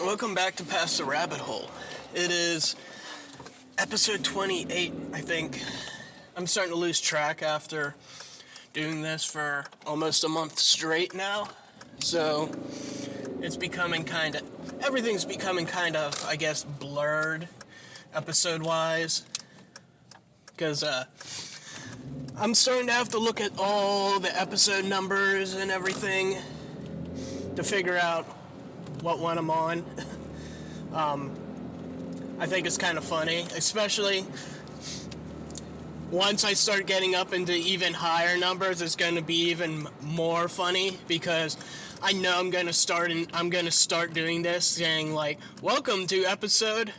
Welcome back to Past the Rabbit Hole. It is episode 28, I think. I'm starting to lose track after doing this for almost a month straight now. So, it's becoming everything's becoming kind of, I guess, blurred episode-wise. Because, I'm starting to have to look at all the episode numbers and everything to figure out what one I'm on. I think it's kind of funny, especially once I start getting up into even higher numbers. It's going to be even more funny because I know I'm going to start doing this, saying like, "Welcome to episode,"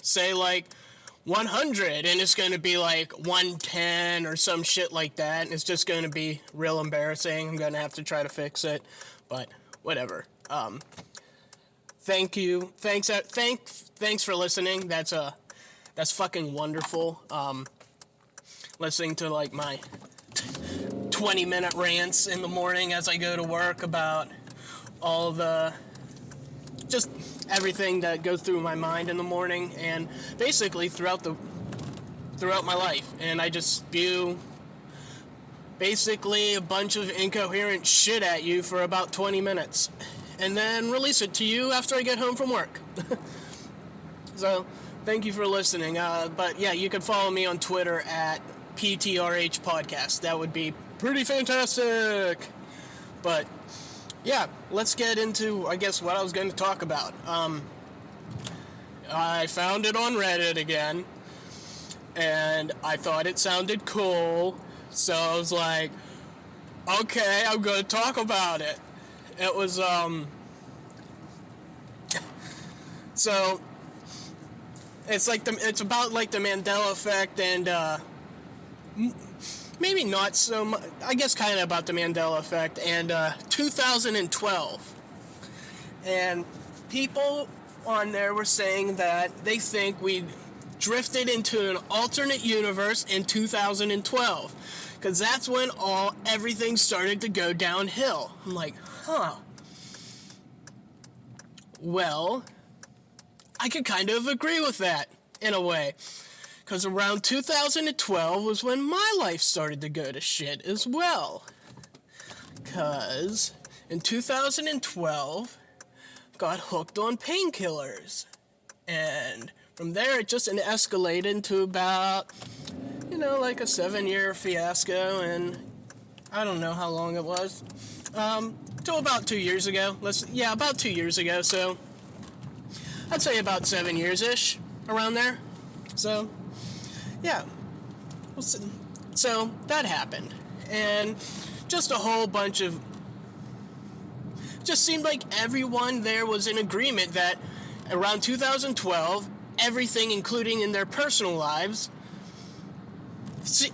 say like 100, and it's going to be like 110 or some shit like that, and it's just going to be real embarrassing. I'm going to have to try to fix it, but whatever. Thank you. Thanks for listening. That's fucking wonderful. Listening to like my 20-minute rants in the morning as I go to work about all the just everything that goes through my mind in the morning and basically throughout my life, and I just spew basically a bunch of incoherent shit at you for about 20 minutes. And then release it to you after I get home from work. So, thank you for listening. But yeah, you can follow me on Twitter at PTRH Podcast. That would be pretty fantastic. But yeah, let's get into, I guess, what I was going to talk about. I found it on Reddit again, and I thought it sounded cool. So I was like, okay, I'm going to talk about it. It was, so, it's about, like, the Mandela Effect, and, maybe not so much, I guess kind of about the Mandela Effect, and, 2012, and people on there were saying that they think we drifted into an alternate universe in 2012, because that's when everything started to go downhill. I'm like, well, I could kind of agree with that, in a way. Because around 2012 was when my life started to go to shit as well. Because in 2012, got hooked on painkillers. And from there, it just escalated into about, like a 7-year fiasco, and I don't know how long it was. Till about 2 years ago. About 2 years ago, so I'd say about 7 years-ish, around there. So, yeah. So, that happened. And just a whole bunch of... Just seemed like everyone there was in agreement that around 2012, everything, including in their personal lives,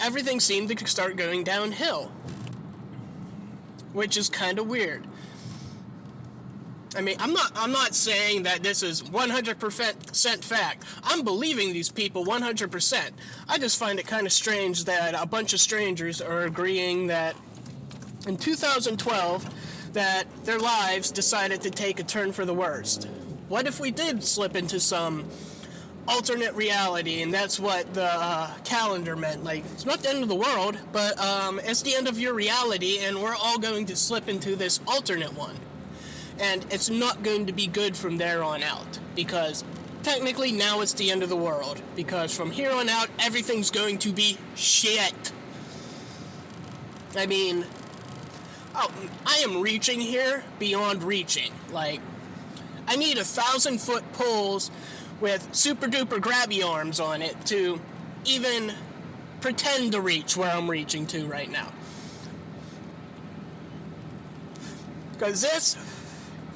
everything seemed to start going downhill. Which is kind of weird. I mean, I'm not saying that this is 100% fact. I'm believing these people 100%. I just find it kind of strange that a bunch of strangers are agreeing that in 2012 that their lives decided to take a turn for the worst. What if we did slip into some alternate reality, and that's what the calendar meant? Like, it's not the end of the world, but it's the end of your reality, and we're all going to slip into this alternate one. And it's not going to be good from there on out, because technically now it's the end of the world, because from here on out, everything's going to be shit. I mean, I am reaching here beyond reaching. Like, I need 1,000-foot poles with super duper grabby arms on it to even pretend to reach where I'm reaching to right now. Because this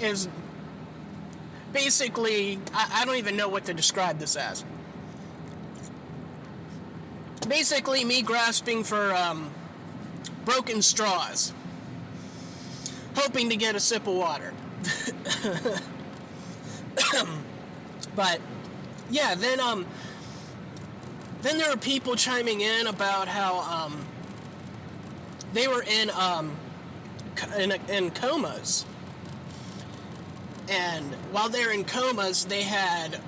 is basically, I don't even know what to describe this as. Basically me grasping for broken straws, hoping to get a sip of water. But yeah, then there were people chiming in about how they were in comas, And while they're in comas, they had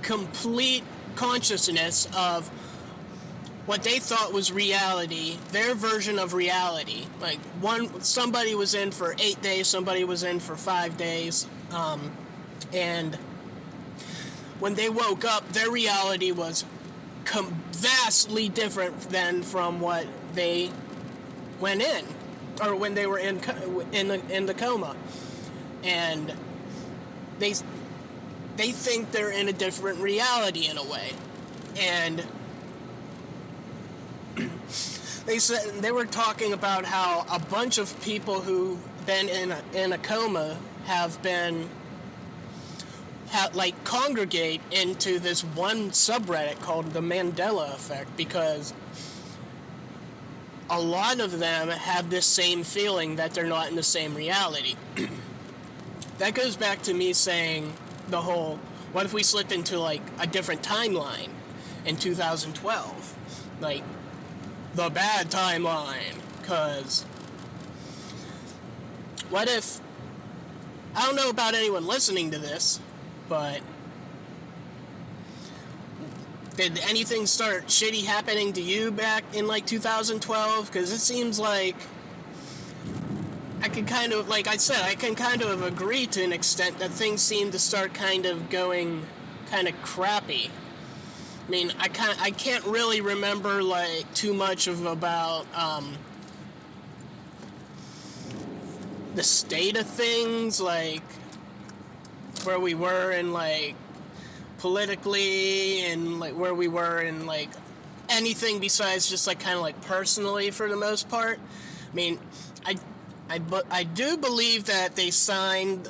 complete consciousness of what they thought was reality, their version of reality. Like somebody was in for 8 days, somebody was in for 5 days, and when they woke up, their reality was vastly different than from what they went in, or when they were in the coma, and they think they're in a different reality in a way, and they were talking about how a bunch of people who've been in a coma have congregate into this one subreddit called the Mandela Effect, because a lot of them have this same feeling that they're not in the same reality. That goes back to me saying the whole, what if we slipped into like a different timeline in 2012? Like, the bad timeline, because what if, I don't know about anyone listening to this, but did anything start shitty happening to you back in like 2012? Because it seems like I can kind of, like I said, I can kind of agree to an extent that things seem to start kind of going kind of crappy. I mean, I can't really remember like too much about the state of things, like where we were in like politically, and like where we were in like anything besides just like kind of like personally for the most part. I mean, I do believe that they signed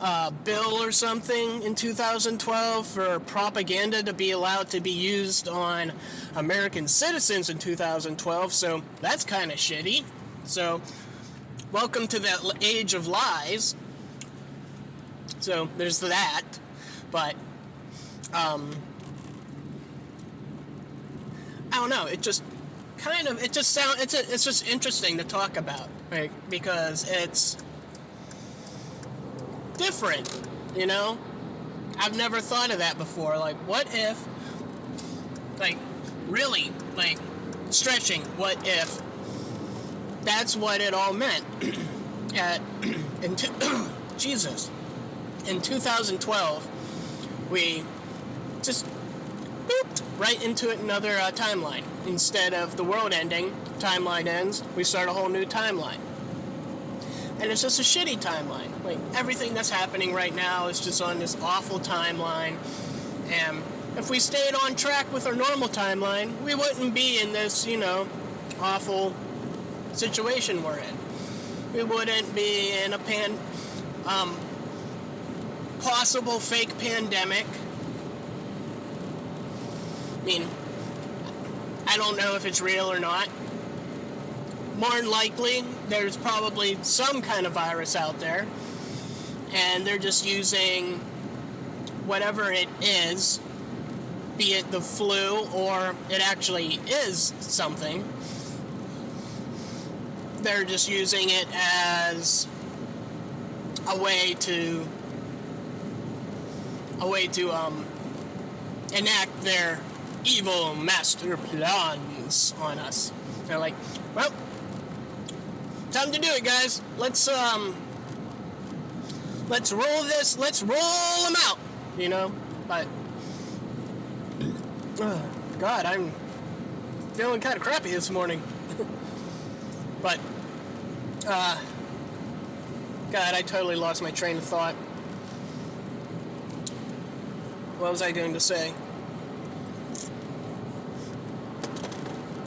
a bill or something in 2012 for propaganda to be allowed to be used on American citizens in 2012, so that's kind of shitty. So, welcome to the age of lies. So, there's that. But, I don't know, it just kind of, it just sounds, it's just interesting to talk about, right? Because it's different, you know? I've never thought of that before. Like, what if, like, really, like, stretching, what if that's what it all meant? Jesus. In 2012, we just booped right into another timeline. Instead of the world ending, timeline ends, we start a whole new timeline. And it's just a shitty timeline. Like, everything that's happening right now is just on this awful timeline. And if we stayed on track with our normal timeline, we wouldn't be in this, you know, awful situation we're in. We wouldn't be in a possible fake pandemic. I mean, I don't know if it's real or not. More than likely, there's probably some kind of virus out there, and they're just using whatever it is, be it the flu or it actually is something. They're just using it as a way to enact their evil master plans on us. They're like, well, time to do it, guys. Let's roll this. Let's roll them out. You know, but God, I'm feeling kind of crappy this morning. But God, I totally lost my train of thought. What was I going to say?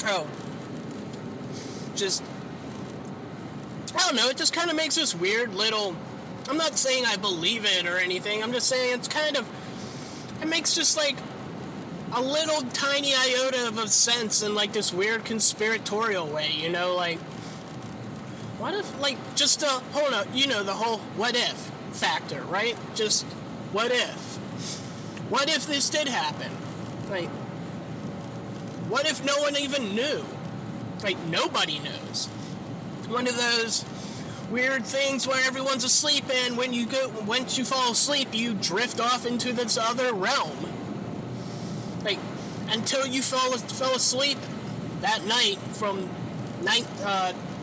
Oh, just, I don't know, it just kind of makes this weird little, I'm not saying I believe it or anything, I'm just saying it's kind of, it makes just like a little tiny iota of a sense in like this weird conspiratorial way, you know, like, what if, like, just hold on, you know, the whole what if factor, right? Just, what if? What if this did happen? Like, what if no one even knew? Like, nobody knows. One of those weird things where everyone's asleep, and once you fall asleep, you drift off into this other realm. Like, until you fell asleep that night from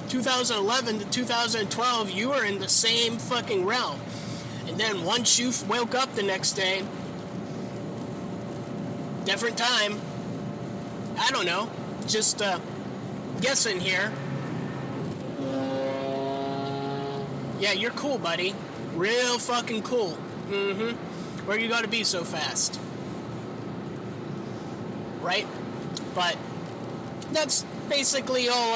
2011 to 2012, you were in the same fucking realm. And then once you woke up the next day, different time, I don't know, just guessing here. Yeah, you're cool, buddy. Real fucking cool. Where you gotta be so fast? Right? But that's basically all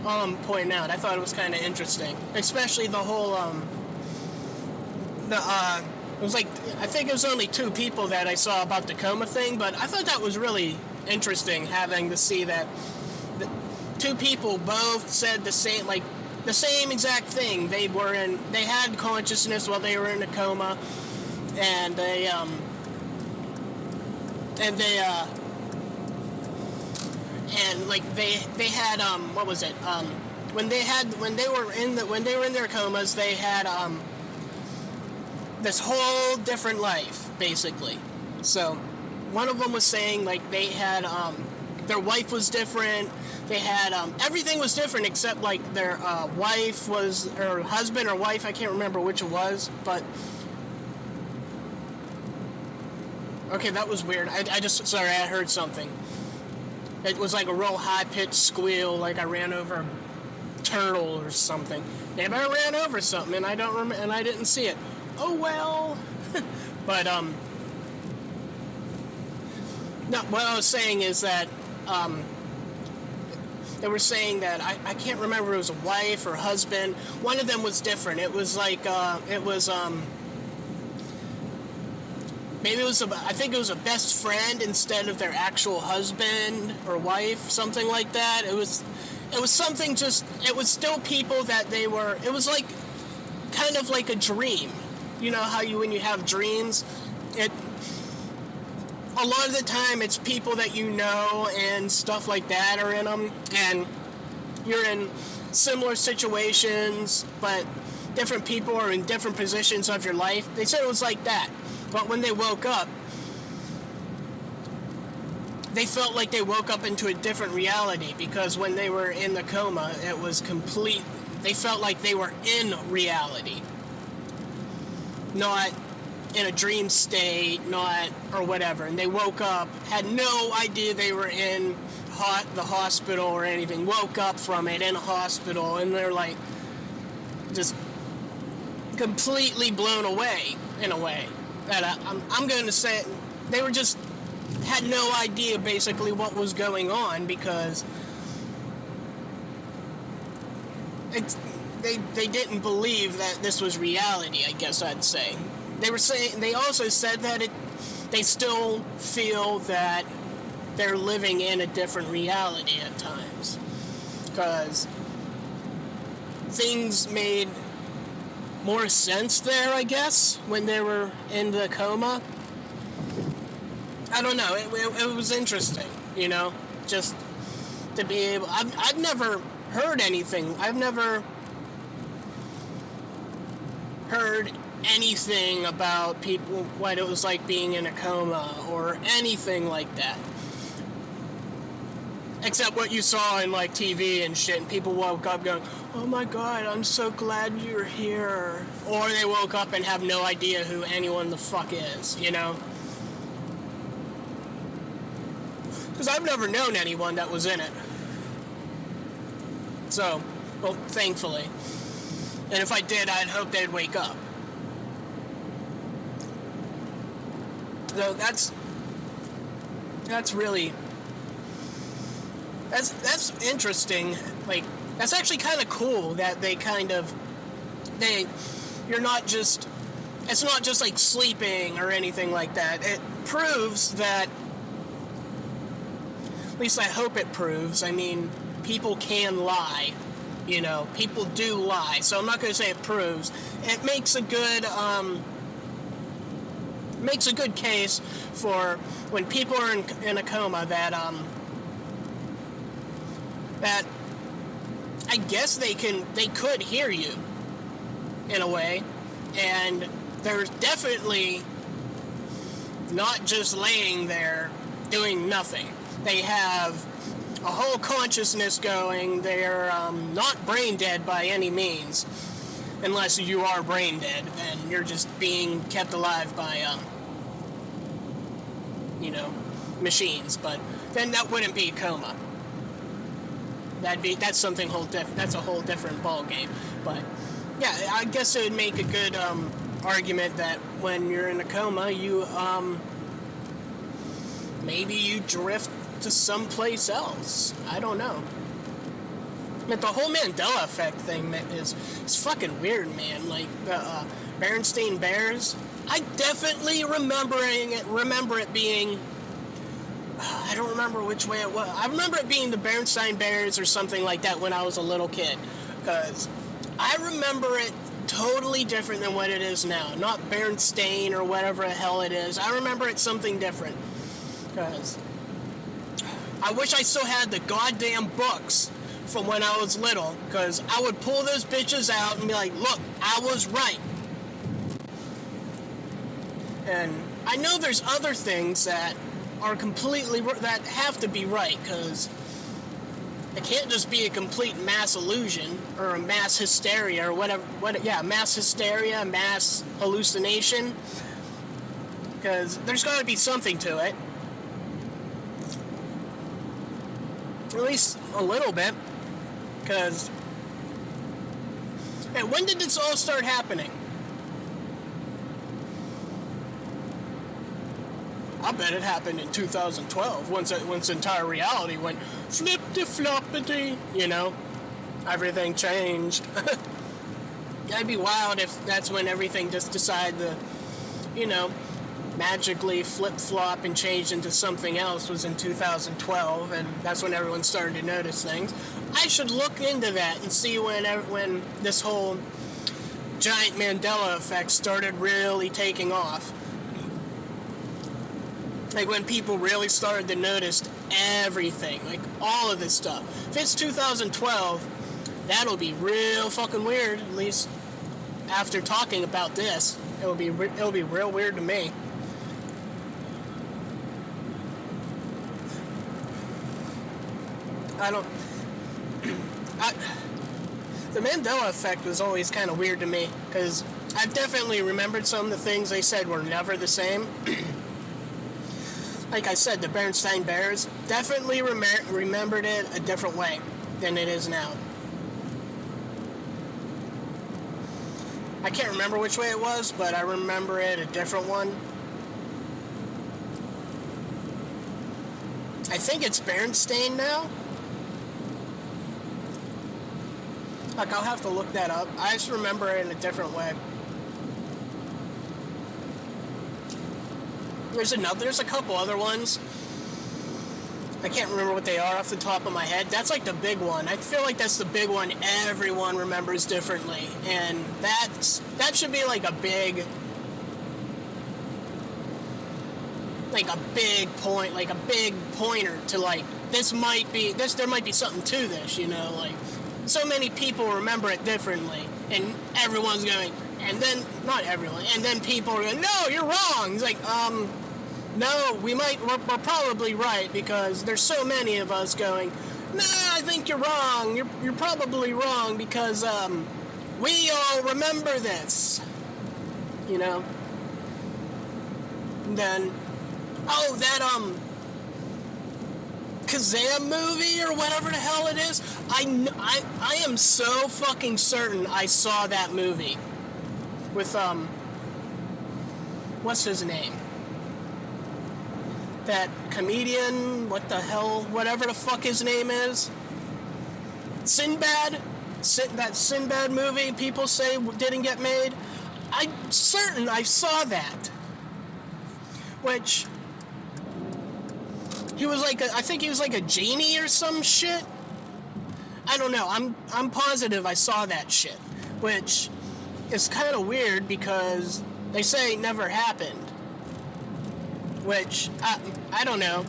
I'm pointing out. I thought it was kind of interesting, especially the whole it was like, I think it was only 2 people that I saw about the coma thing, but I thought that was really interesting, having to see that the 2 people both said the same exact thing. They had consciousness while they were in a coma, and they had what was it? When they were in their comas, they had this whole different life, basically. So one of them was saying, like, they had their wife was different. They had everything was different except, like, their wife was, or husband or wife, I can't remember which it was, but okay, that was weird. Sorry, I heard something. It was like a real high-pitched squeal, like I ran over a turtle or something. Maybe I ran over something and I don't remember, and I didn't see it. Oh well. But no, what I was saying is that they were saying that I can't remember if it was a wife or husband. One of them was different. It was like maybe it was I think it was a best friend instead of their actual husband or wife, something like that. It was something, just, it was still people that they were, it was like kind of like a dream. You know how when you have dreams, a lot of the time it's people that you know and stuff like that are in them, and you're in similar situations, but different people are in different positions of your life. They said it was like that. But when they woke up, they felt like they woke up into a different reality, because when they were in the coma, it was complete. They felt like they were in reality, not in a dream state, or whatever. And they woke up, had no idea they were in the hospital or anything, woke up from it in a hospital, and they're like just completely blown away in a way. That I'm going to say they were just had no idea basically what was going on, because they didn't believe that this was reality, I guess I'd say. They also said that they still feel that they're living in a different reality at times, because things made more sense there, I guess, when they were in the coma. I don't know, it was interesting, you know, just to be able, I've never heard anything, I've never heard anything about people, what it was like being in a coma, or anything like that. Except what you saw in, like, TV and shit, and people woke up going, oh my god, I'm so glad you're here. Or they woke up and have no idea who anyone the fuck is, you know? Because I've never known anyone that was in it. So, well, thankfully. And if I did, I'd hope they'd wake up. So that's really... That's interesting. Like, that's actually kind of cool that you're not just, it's not just like sleeping or anything like that. It proves that, at least I hope it proves, I mean, people can lie, you know, people do lie, so I'm not going to say it proves. It makes a good case for when people are in a coma that I guess they could hear you in a way, and they're definitely not just laying there doing nothing. They have a whole consciousness going. They're not brain dead by any means, unless you are brain dead and you're just being kept alive by machines. But then that wouldn't be a coma. That's something that's a whole different ball game. But yeah, I guess it would make a good argument that when you're in a coma, you maybe you drift to someplace else. I don't know. But the whole Mandela Effect thing is fucking weird, man. Like the Berenstain Bears, I definitely remember it being. I don't remember which way it was. I remember it being the Berenstain Bears or something like that when I was a little kid, because I remember it totally different than what it is now. Not Berenstain or whatever the hell it is. I remember it something different, because I wish I still had the goddamn books from when I was little, because I would pull those bitches out and be like, look, I was right. And I know there's other things that are that have to be right, because it can't just be a complete mass illusion or a mass hysteria or whatever. Mass hysteria, mass hallucination, because there's got to be something to it, at least a little bit. Because when did this all start happening? I bet it happened in 2012, once entire reality went flip-de-floppity, everything changed. That'd be wild if that's when everything just decided to, magically flip-flop and change into something else was in 2012, and that's when everyone started to notice things. I should look into that and see when this whole giant Mandela effect started really taking off. Like when people really started to notice everything, like all of this stuff. If it's 2012, that'll be real fucking weird. At least after talking about this, it'll be real weird to me. The Mandela Effect was always kind of weird to me, because I've definitely remembered some of the things they said were never the same. Like I said, the Berenstain Bears, definitely remembered it a different way than it is now. I can't remember which way it was, but I remember it a different one. I think it's Berenstain now. Like, I'll have to look that up. I just remember it in a different way. There's a couple other ones. I can't remember what they are off the top of my head. That's like the big one. I feel like that's the big one everyone remembers differently. And that should be like a big point, like a big pointer to like, there might be something to this, like so many people remember it differently, and everyone's going, and then, not everyone, and then people are going, no, you're wrong. It's like, no, we're probably right, because there's so many of us going, nah, I think you're wrong. You're probably wrong, because, we all remember this, And then, that, Kazam movie or whatever the hell it is, I am so fucking certain I saw that movie with, what's his name? That comedian, whatever the fuck his name is. Sinbad? That Sinbad movie people say didn't get made. I'm certain I saw that. Which, I think he was like a genie or some shit. I don't know. I'm positive I saw that shit. Which is kind of weird, because they say it never happened. Which, I don't know.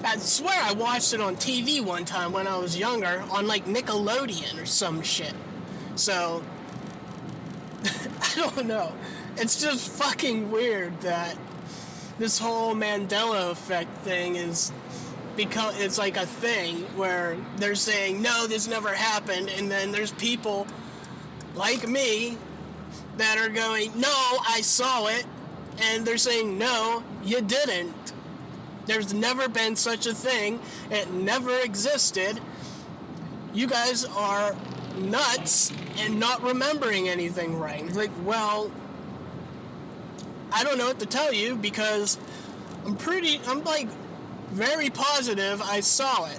I swear I watched it on TV one time when I was younger, on like Nickelodeon or some shit. So, I don't know. It's just fucking weird that this whole Mandela Effect thing is because it's like a thing where they're saying, no, this never happened, and then there's people like me that are going, no, I saw it, and they're saying, no, you didn't. There's never been such a thing. It never existed. You guys are nuts and not remembering anything right. It's like, well, I don't know what to tell you because I'm like very positive I saw it.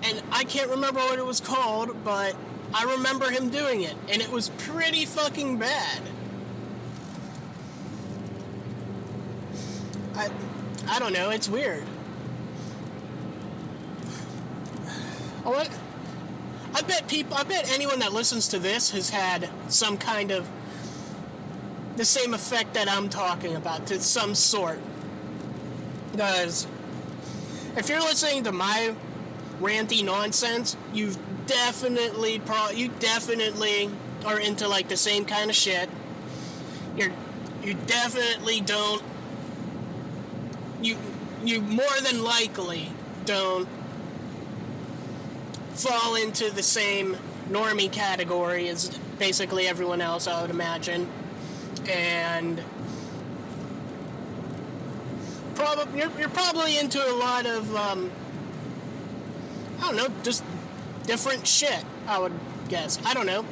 And I can't remember what it was called, but I remember him doing it, and it was pretty fucking bad. I don't know, it's weird. I bet anyone that listens to this has had some kind of the same effect that I'm talking about, to some sort. Because if you're listening to my ranty nonsense, you definitely are into like the same kind of shit. You definitely don't. You more than likely don't fall into the same normie category as basically everyone else, I would imagine. And you're probably into a lot of I don't know, just different shit, I would guess. I don't know.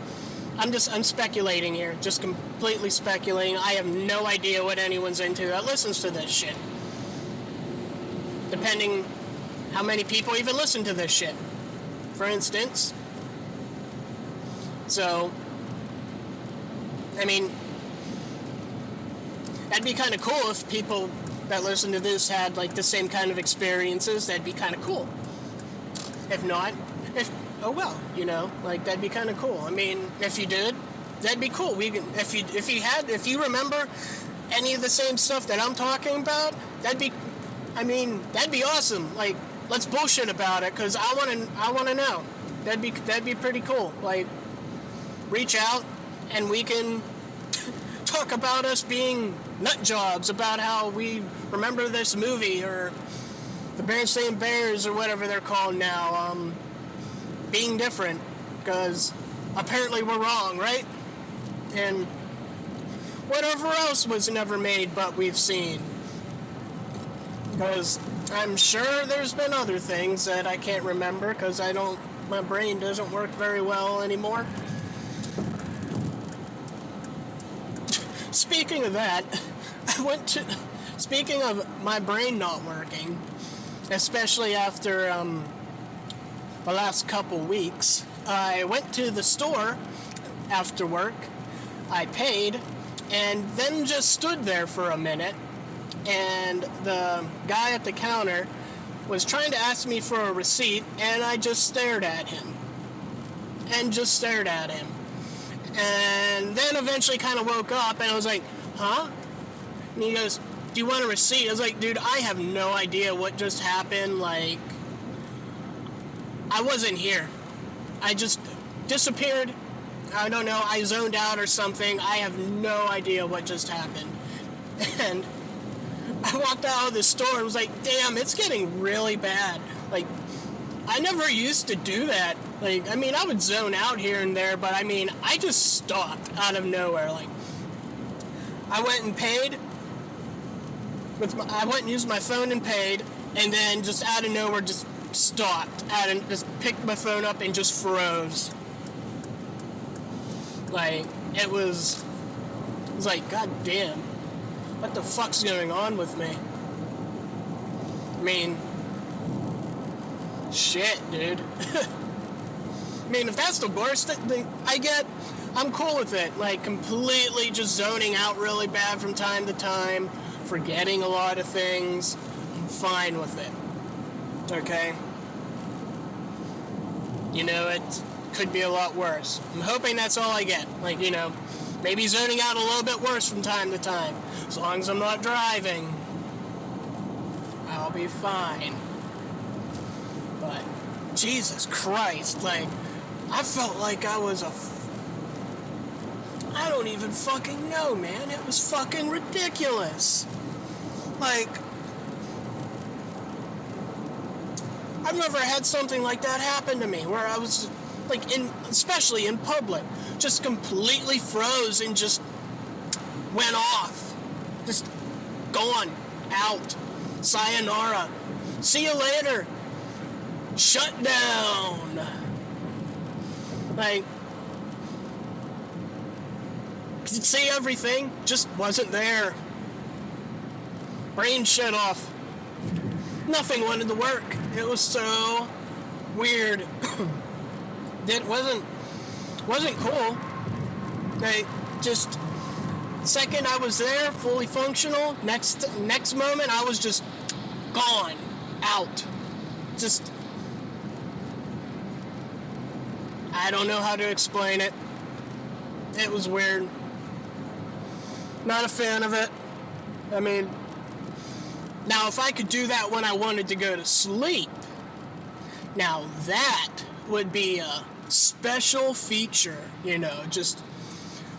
I'm speculating here, just completely speculating. I have no idea what anyone's into that listens to this shit. Depending how many people even listen to this shit, for instance. So, I mean, that'd be kind of cool if people that listen to this had like the same kind of experiences. That'd be kind of cool. If not, oh well, you know, like that'd be kind of cool. I mean, if you did, that'd be cool. If you remember any of the same stuff that I'm talking about, that'd be awesome. Like, let's bullshit about it, because I want to know. That'd be pretty cool. Like, reach out and we can talk about us being nut jobs about how we remember this movie, or the Berenstain Bears, or whatever they're called now, being different, because apparently we're wrong, right? And whatever else was never made but we've seen. Because I'm sure there's been other things that I can't remember, because my brain doesn't work very well anymore. Speaking of that, speaking of my brain not working, especially after the last couple weeks, I went to the store after work, I paid, and then just stood there for a minute, and the guy at the counter was trying to ask me for a receipt, and I just stared at him. And then eventually kind of woke up, and I was like, huh? And he goes, do you want a receipt? I was like, dude, I have no idea what just happened. Like, I wasn't here. I just disappeared. I don't know, I zoned out or something. I have no idea what just happened. And I walked out of the store and was like, damn, it's getting really bad. Like, I never used to do that. Like, I mean, I would zone out here and there, but I mean, I just stopped out of nowhere. Like, I went and paid. I went and used my phone and paid, and then just out of nowhere, just stopped. Just picked my phone up and just froze. Like, it was like, god damn, what the fuck's going on with me? I mean, shit, dude. I mean, if that's the worst thing I get, I'm cool with it. Like, completely just zoning out really bad from time to time, forgetting a lot of things. I'm fine with it. Okay? You know, it could be a lot worse. I'm hoping that's all I get. Like, you know, Maybe zoning out a little bit worse from time to time. As long as I'm not driving, I'll be fine. But, Jesus Christ, like, I felt like I was I don't even fucking know, man. It was fucking ridiculous. Like, I've never had something like that happen to me, where I was, like, especially in public, just completely froze and just went off. Just gone. Out. Sayonara. See you later. Shut down. Like, could see everything, just wasn't there. Brain shut off. Nothing wanted to work. It was so weird. It wasn't cool. Like, just second I was there, fully functional, next moment I was just gone, out. Just, I don't know how to explain it. It was weird. Not a fan of it. I mean, now if I could do that when I wanted to go to sleep, now that would be a special feature, you know, just,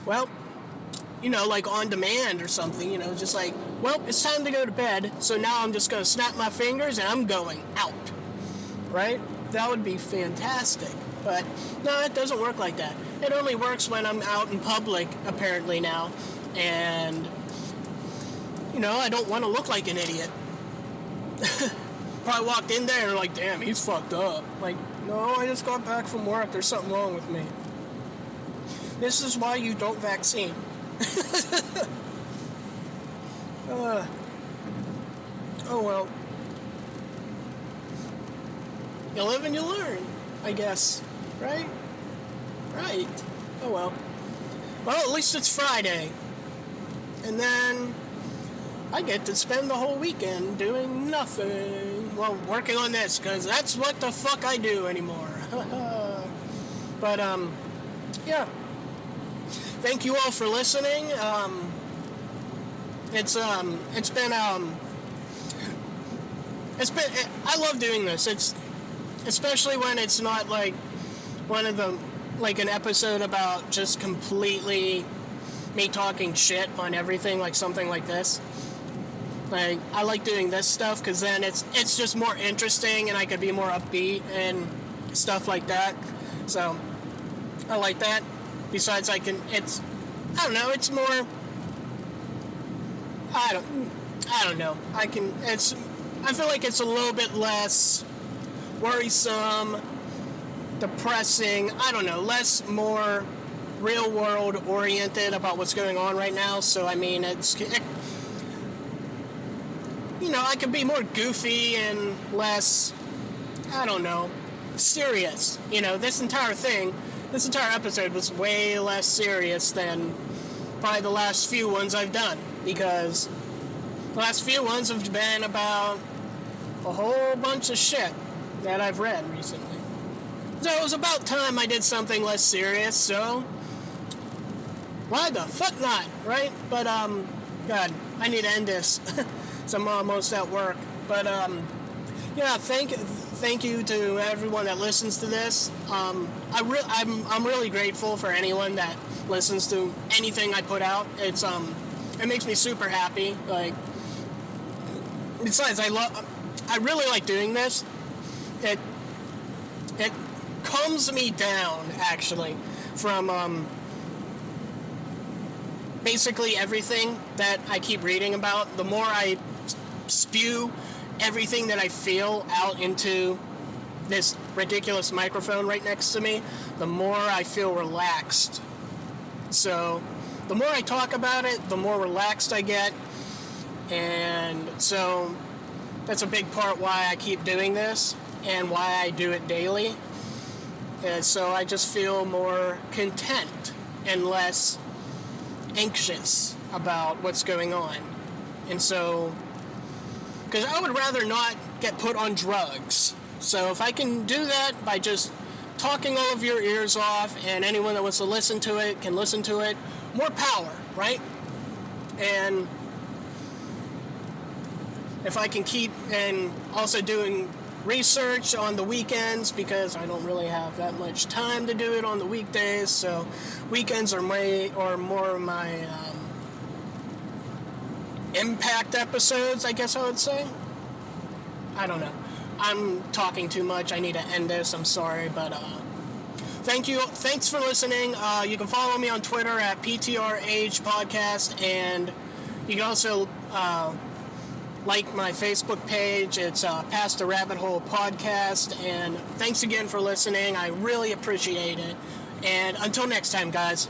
well, you know, like on demand or something, you know, just like, well, it's time to go to bed, so now I'm just going to snap my fingers and I'm going out, right? That would be fantastic. But no, it doesn't work like that. It only works when I'm out in public, apparently now, and, you know, I don't want to look like an idiot. Probably walked in there and like, damn, he's fucked up. Like, no, I just got back from work. There's something wrong with me. This is why you don't vaccine. Oh well. You live and you learn, I guess. Right? Right. Oh well. Well, at least it's Friday. And then I get to spend the whole weekend doing nothing. Well, working on this, because that's what the fuck I do anymore. But, yeah. Thank you all for listening. It's been, I love doing this. It's, especially when it's not like one of the, like an episode about just completely me talking shit on everything, like something like this. Like, I like doing this stuff because then it's just more interesting and I could be more upbeat and stuff like that. So, I like that. Besides, I don't know, it's more, I don't know. I feel like it's a little bit less worrisome, depressing, I don't know, more real world oriented about what's going on right now. So, I mean, you know, I could be more goofy and less, I don't know, serious. You know, this entire episode was way less serious than probably the last few ones I've done, because the last few ones have been about a whole bunch of shit that I've read recently. So it was about time I did something less serious, so why the fuck not, right? But, God, I need to end this. So I'm almost at work. But, yeah, thank you to everyone that listens to this. I'm really grateful for anyone that listens to anything I put out. It makes me super happy. Like, besides, I really like doing this. It calms me down, actually, from, basically everything that I keep reading about. The more I spew everything that I feel out into this ridiculous microphone right next to me, the more I feel relaxed. So, the more I talk about it, the more relaxed I get. And so, that's a big part why I keep doing this and why I do it daily. And so I just feel more content and less anxious about what's going on. And so, because I would rather not get put on drugs. So if I can do that by just talking all of your ears off, and anyone that wants to listen to it can listen to it, more power, right? And if I can keep, and also doing research on the weekends, because I don't really have that much time to do it on the weekdays, so weekends are more of my impact episodes, I guess I would say. I don't know. I'm talking too much. I need to end this. I'm sorry, but thank you. Thanks for listening. You can follow me on Twitter at PTRH Podcast, and you can also like my Facebook page. It's Past the Rabbit Hole Podcast. And thanks again for listening. I really appreciate it. And until next time, guys.